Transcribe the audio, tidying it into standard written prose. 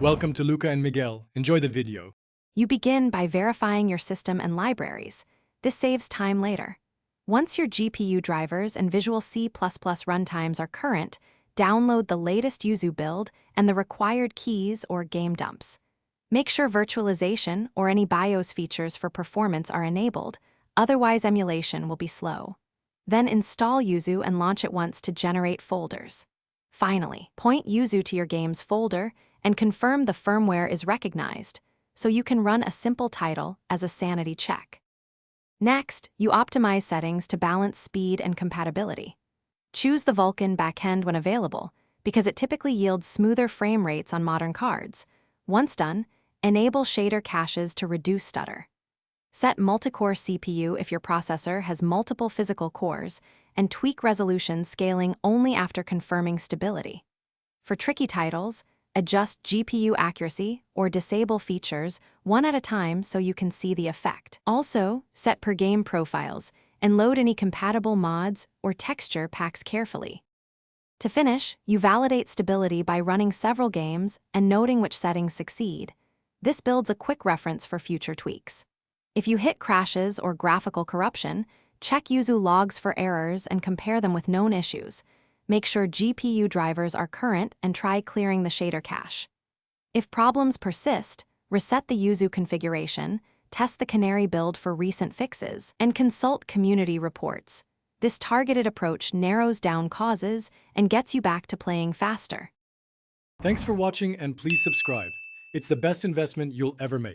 Welcome to Luca and Miguel. Enjoy the video. You begin by verifying your system and libraries. This saves time later. Once your GPU drivers and Visual C++ runtimes are current, download the latest Yuzu build and the required keys or game dumps. Make sure virtualization or any BIOS features for performance are enabled, otherwise emulation will be slow. Then install Yuzu and launch it once to generate folders. Finally, point Yuzu to your game's folder and confirm the firmware is recognized, so you can run a simple title as a sanity check. Next, you optimize settings to balance speed and compatibility. Choose the Vulkan backend when available, because it typically yields smoother frame rates on modern cards. Once done, enable shader caches to reduce stutter. Set multi-core CPU if your processor has multiple physical cores, and tweak resolution scaling only after confirming stability. For tricky titles, adjust GPU accuracy or disable features one at a time so you can see the effect. Also, set per-game profiles and load any compatible mods or texture packs carefully. To finish, you validate stability by running several games and noting which settings succeed. This builds a quick reference for future tweaks. If you hit crashes or graphical corruption, check Yuzu logs for errors and compare them with known issues. Make sure GPU drivers are current and try clearing the shader cache. If problems persist, reset the Yuzu configuration, test the Canary build for recent fixes, and consult community reports. This targeted approach narrows down causes and gets you back to playing faster. Thanks for watching and please subscribe. It's the best investment you'll ever make.